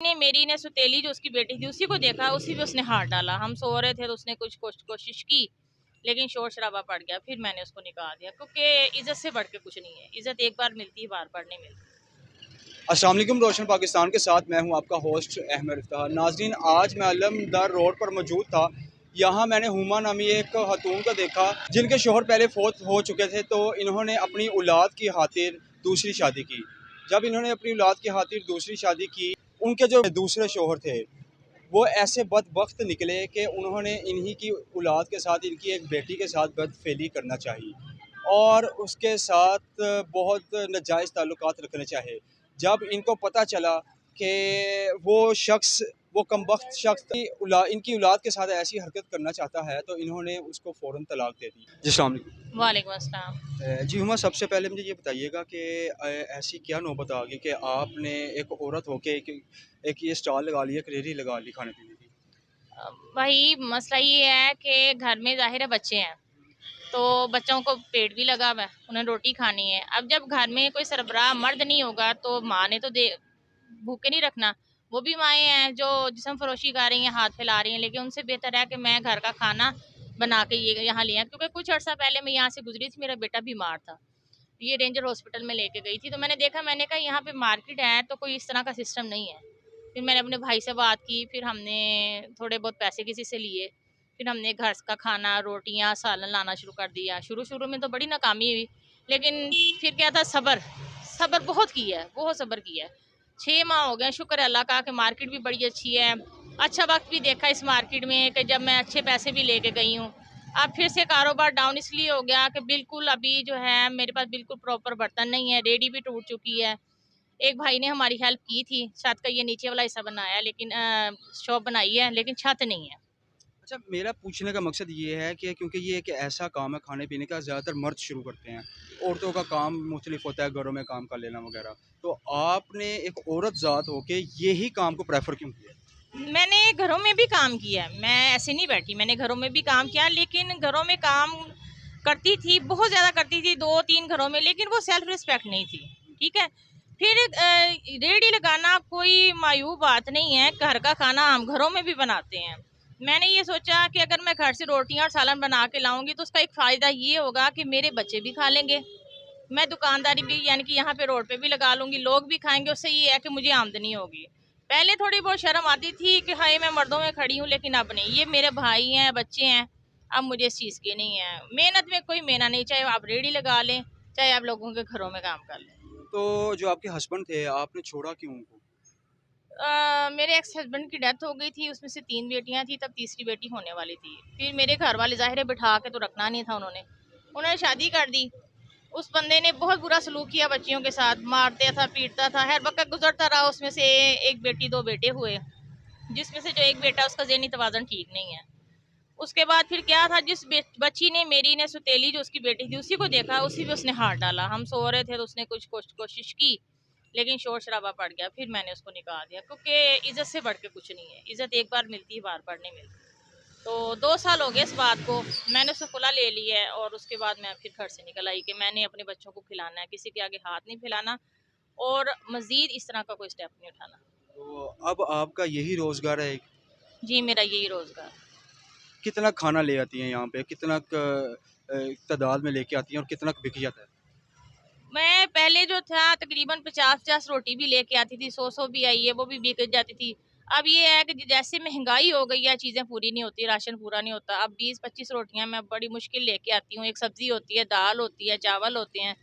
ने मेरी ने सुतेली जो उसकी बेटी थी उसी को देखा, उसी पे उसने हाथ डाला। हम सो रहे थे तो उसने कुछ कोशिश की, लेकिन शोर शराबा पड़ गया। फिर मैंने उसको निकाल दिया, क्योंकि इज्जत से बढ़ के कुछ नहीं है। इज्जत एक बार मिलती है, बार बार नहीं मिलती। अस्सलाम वालेकुम, रोशन पाकिस्तान के साथ मैं हूं आपका होस्ट अहमद इफ्तार। नाजरीन, आज मैं अलमदार रोड पर मौजूद था। यहाँ मैंने हुमा नामी एक खातून को देखा जिनके शोहर पहले फोत हो चुके थे, तो इन्होंने अपनी औलाद की खातिर दूसरी शादी की। जब इन्होंने अपनी औलाद की खातिर दूसरी शादी की, उनके जो दूसरे शोहर थे वो ऐसे बदबख्त निकले कि उन्होंने इन्हीं की औलाद के साथ, इनकी एक बेटी के साथ बदफेली करना चाहिए और उसके साथ बहुत नाजायज़ ताल्लुकात रखने चाहे। जब इनको पता चला कि वो शख्स, वो कमबख्त शख्स इनकी औलाद के साथ ऐसी हरकत करना चाहता है, तो इन्होंने उसको फ़ौरन तलाक दे दी। जी अस्सलाम वालेकुम। वालेकुम अस्सलाम। जी हुमा, सबसे पहले मुझे ये बताइएगा कि ऐसी क्या नौबत आ गई कि आपने एक औरत होके एक ये स्टॉल लगा लिया, एक रेहड़ी लगा ली खाने पीने की? वही मसला ये है कि घर में ज़ाहिर है बच्चे हैं, तो बच्चों को पेट भी लगा हुआ है, उन्हें रोटी खानी है। अब जब घर में कोई सरबराह मर्द नहीं होगा तो माँ ने तो दे भूखे नहीं रखना। वो भी माएँ हैं जो जिस्म फरोशी कर रही हैं, हाथ फैला रही हैं, लेकिन उनसे बेहतर है कि मैं घर का खाना बना के ये यहाँ ले आऊँ। क्योंकि कुछ अर्सा पहले मैं यहाँ से गुजरी थी, मेरा बेटा बीमार था, ये रेंजर हॉस्पिटल में लेके गई थी, तो मैंने देखा, मैंने कहा यहाँ पे मार्केट है तो कोई इस तरह का सिस्टम नहीं है। फिर मैंने अपने भाई से बात की, फिर हमने थोड़े बहुत पैसे किसी से लिए, फिर हमने घर का खाना, रोटियां, सालन लाना शुरू कर दिया। शुरू शुरू में तो बड़ी नाकामी हुई, लेकिन फिर क्या था, सब्र सब्र बहुत किया है, बहुत सब्र किया है। 6 माह हो गए, शुक्र है अल्लाह का कि मार्केट भी बड़ी अच्छी है। अच्छा वक्त भी देखा इस मार्केट में कि जब मैं अच्छे पैसे भी लेके गई हूँ। अब फिर से कारोबार डाउन इसलिए हो गया कि बिल्कुल अभी जो है मेरे पास बिल्कुल प्रॉपर बर्तन नहीं है, रेडी भी टूट चुकी है। एक भाई ने हमारी हेल्प की थी, छत का ये नीचे वाला हिस्सा बनाया है, लेकिन शॉप बनाई है, लेकिन छत नहीं है। अच्छा, मेरा पूछने का मकसद ये है कि क्योंकि ये एक ऐसा काम है, खाने पीने का ज़्यादातर मर्द शुरू करते हैं, औरतों का काम मुख्तलिफ होता है, घरों में काम कर लेना वगैरह। तो आपने एक औरत ज़ात होके यही काम को प्रेफर क्यों किया? मैंने घरों में भी काम किया है, मैं ऐसे नहीं बैठी, मैंने घरों में भी काम किया, लेकिन घरों में काम करती थी, बहुत ज़्यादा करती थी, 2-3 घरों में, लेकिन वो सेल्फ रिस्पेक्ट नहीं थी। ठीक है। फिर रेडी लगाना कोई मायूब बात नहीं है, घर का खाना हम घरों में भी बनाते हैं। मैंने ये सोचा कि अगर मैं घर से रोटियां और सालन बना के लाऊंगी तो उसका एक फ़ायदा ये होगा कि मेरे बच्चे भी खा लेंगे, मैं दुकानदारी भी यानी कि यहाँ पे रोड पे भी लगा लूंगी, लोग भी खाएंगे, उससे ये है कि मुझे आमदनी होगी। पहले थोड़ी बहुत शर्म आती थी कि हाय मैं मर्दों में खड़ी हूँ, लेकिन अब नहीं, ये मेरे भाई हैं, बच्चे हैं, अब मुझे इस चीज़ की नहीं है। मेहनत में कोई मेहनत नहीं, चाहे आप रेडी लगा लें, चाहे आप लोगों के घरों में काम कर लें। तो जो आपके हस्बैंड थे, आपने छोड़ा क्यों उनको? मेरे एक्स हस्बैंड की डेथ हो गई थी, उसमें से 3 बेटियां थी, तब तीसरी बेटी होने वाली थी। फिर मेरे घर वाले ज़ाहिर है बिठा के तो रखना नहीं था, उन्होंने उन्होंने शादी कर दी। उस बंदे ने बहुत बुरा सलूक किया बच्चियों के साथ, मारता था, पीटता था, हर वक्त गुजरता रहा। उसमें से एक बेटी 2 बेटे हुए, जिसमें से जो एक बेटा, उसका ज़हनी तवाज़ुन ठीक नहीं है। उसके बाद फिर क्या था, जिस बच्ची ने मेरी ने सुतेली जो उसकी बेटी थी उसी को देखा, उसी पे उसने हाथ डाला। हम सो रहे थे तो उसने कुछ कोशिश की, लेकिन शोर शराबा पड़ गया। फिर मैंने उसको निकाल दिया, क्योंकि इज्जत से बढ़ के कुछ नहीं है। इज्जत एक बार मिलती है, बार बार नहीं मिलती। तो 2 साल हो गए इस बात को, मैंने उससे खुला ले लिया है, और उसके बाद मैं फिर घर से निकल आई कि मैंने अपने बच्चों को खिलाना है, किसी के आगे हाथ नहीं फैलाना, और मजीद इस तरह का कोई स्टेप नहीं उठाना। तो अब आपका यही रोज़गार है? जी, मेरा यही रोजगार। कितना खाना ले आती हैं यहाँ पे? कितना तादाद में लेके आती हैं और कितना बिक जाता है? मैं पहले जो था तकरीबन 50-50 रोटी भी लेके आती थी, 100-100 भी आई है, वो भी बिक जाती थी। अब ये है कि जैसे महंगाई हो गई है, चीज़ें पूरी नहीं होती, राशन पूरा नहीं होता। अब 20-25 रोटियां मैं बड़ी मुश्किल लेके आती हूँ। एक सब्जी होती है, दाल होती है, चावल होते हैं,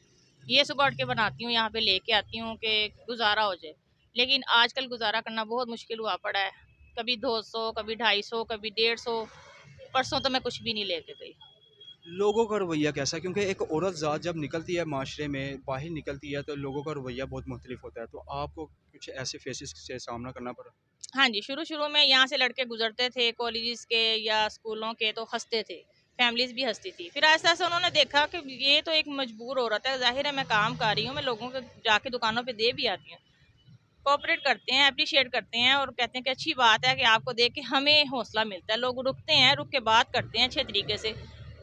ये सुबह उठ के बनाती हूँ, यहाँ पे लेके आती हूँ कि गुजारा हो जाए। लेकिन आजकल गुजारा करना बहुत मुश्किल हुआ पड़ा है। कभी 200, कभी 250, कभी 150। परसों तो मैं कुछ भी नहीं लेके गई। लोगों का रवैया कैसा है? क्योंकि एक औरत ज़ात जब निकलती है माशरे में, बाहर निकलती है, तो लोगों का रवैया बहुत मुख्तलिफ होता है। तो आपको कुछ ऐसे फेसेस से सामना करना पड़ा? हाँ जी, शुरू-शुरू में यहाँ से लड़के गुज़रते थे कॉलेजेस के या स्कूलों के, तो हँसते थे, फैमिलीज़ भी हँसती थी। फिर आहिस्ता-आहिस्ता उन्होंने देखा कि ये तो एक मजबूर औरत है, ज़ाहिर है मैं काम कर रही हूँ, मैं लोगों को जाके दुकानों पे दे भी आती हूँ। कोऑपरेट करते हैं, एप्रिशिएट करते हैं, और कहते हैं कि अच्छी बात है कि आपको देख के हमें हौसला मिलता है। लोग रुकते हैं, रुक के बात करते हैं अच्छे तरीके से।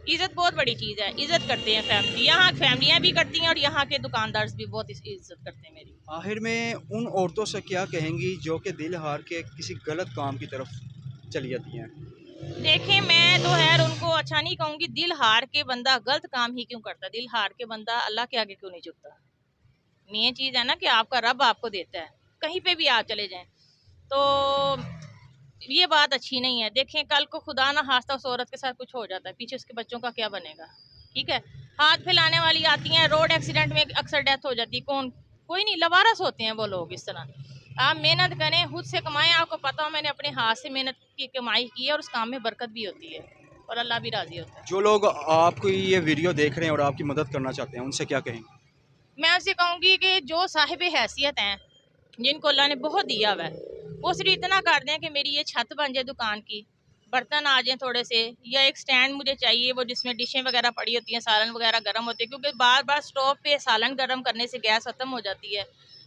इज़्ज़त बहुत बड़ी चीज़ है, इज़्ज़त करते हैं फैमिली, यहाँ फैमिलियाँ भी करती हैं और यहाँ के दुकानदार भी बहुत इज़्ज़त करते हैं मेरी। आखिर में उन औरतों से क्या कहेंगी जो कि दिल हार के किसी गलत काम की तरफ चली जाती हैं? देखिए, मैं तो खैर उनको अच्छा नहीं कहूँगी, दिल हार के बंदा गलत काम ही क्यों करता? दिल हार के बंदा अल्लाह के आगे क्यों नहीं झुकता? मेन चीज़ है ना कि आपका रब आपको देता है, कहीं पे भी आप चले जाएँ। तो ये बात अच्छी नहीं है। देखें, कल को खुदा ना खास्ता उस औरत के साथ कुछ हो जाता है, पीछे उसके बच्चों का क्या बनेगा? ठीक है? हाथ फैलाने वाली आती हैं, रोड एक्सीडेंट में अक्सर डेथ हो जाती है, कौन? कोई नहीं, लवारस होते हैं वो लोग इस तरह। आप मेहनत करें, खुद से कमाएँ, आपको पता हो मैंने अपने हाथ से मेहनत की कमाई की है और उस काम में बरकत भी होती है और अल्लाह भी राज़ी होता है। जो लोग आपको ये वीडियो देख रहे हैं और आपकी मदद करना चाहते हैं, उनसे क्या कहेंगे? मैं उनसे कहूँगी कि जो साहिब हैसियत हैं, जिनको अल्लाह ने बहुत दिया हुआ है, वो सिर्फ इतना कर दें कि मेरी ये छत बन जाए दुकान की, बर्तन आ जाएँ थोड़े से, या एक स्टैंड मुझे चाहिए वो जिसमें डिशें वगैरह पड़ी होती हैं, सालन वगैरह गर्म होते हैं, क्योंकि बार-बार स्टोव पे सालन गर्म करने से गैस खत्म हो जाती है।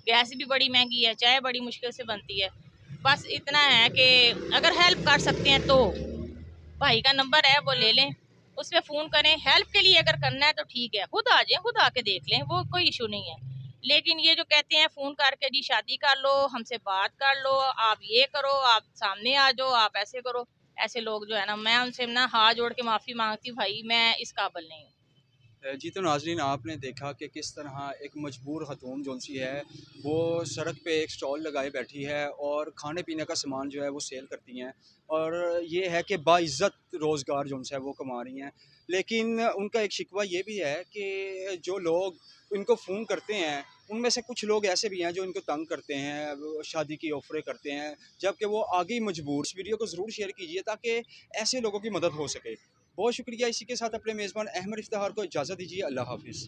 गैस भी बड़ी महँगी है, चाय बड़ी मुश्किल से बनती है। बस इतना है कि अगर हेल्प कर सकते हैं तो भाई का नंबर है वो ले लें, उस पे फ़ोन करें। हेल्प के लिए अगर करना है तो ठीक है, खुद आ जाएँ, खुद आके देख लें, वो कोई इश्यू नहीं है। लेकिन ये जो कहते हैं फ़ोन करके जी शादी कर लो, हमसे बात कर लो, आप ये करो, आप सामने आ जाओ, आप ऐसे करो, ऐसे लोग जो है ना, मैं उनसे ना हाथ जोड़ के माफ़ी माँगती हूँ, भाई मैं इस काबिल नहीं हूँ। जी तो नाज़रीन, आपने देखा कि किस तरह एक मजबूर ख़तून जो सी है वो सड़क पे एक स्टॉल लगाए बैठी है और खाने पीने का सामान जो है वो सेल करती हैं और ये है कि बाइज़्ज़त रोज़गार जो है वो कमा रही हैं। लेकिन उनका एक शिकवा ये भी है कि जो लोग इनको फ़ोन करते हैं, उनमें से कुछ लोग ऐसे भी हैं जो इनको तंग करते हैं, वो शादी की ऑफ़रें करते हैं, जबकि वो आगे ही मजबूर। इस वीडियो को ज़रूर शेयर कीजिए ताकि ऐसे लोगों की मदद हो सके। बहुत शुक्रिया। इसी के साथ अपने मेज़बान अहमद इफ्तिखार को इजाज़त दीजिए। अल्लाह हाफ़िज़।